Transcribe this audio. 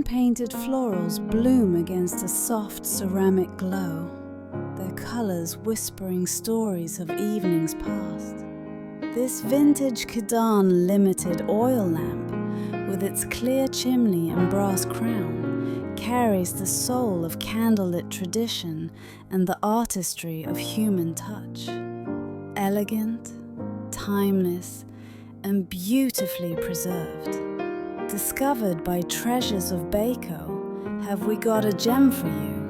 hand-painted florals bloom against a soft ceramic glow, their colours whispering stories of evenings past. This vintage Kaadan Ltd oil lamp, with its clear chimney and brass crown, carries the soul of candlelit tradition and the artistry of human touch. Elegant, timeless, and beautifully preserved. Discovered by treasures of Bako, have we got a gem for you?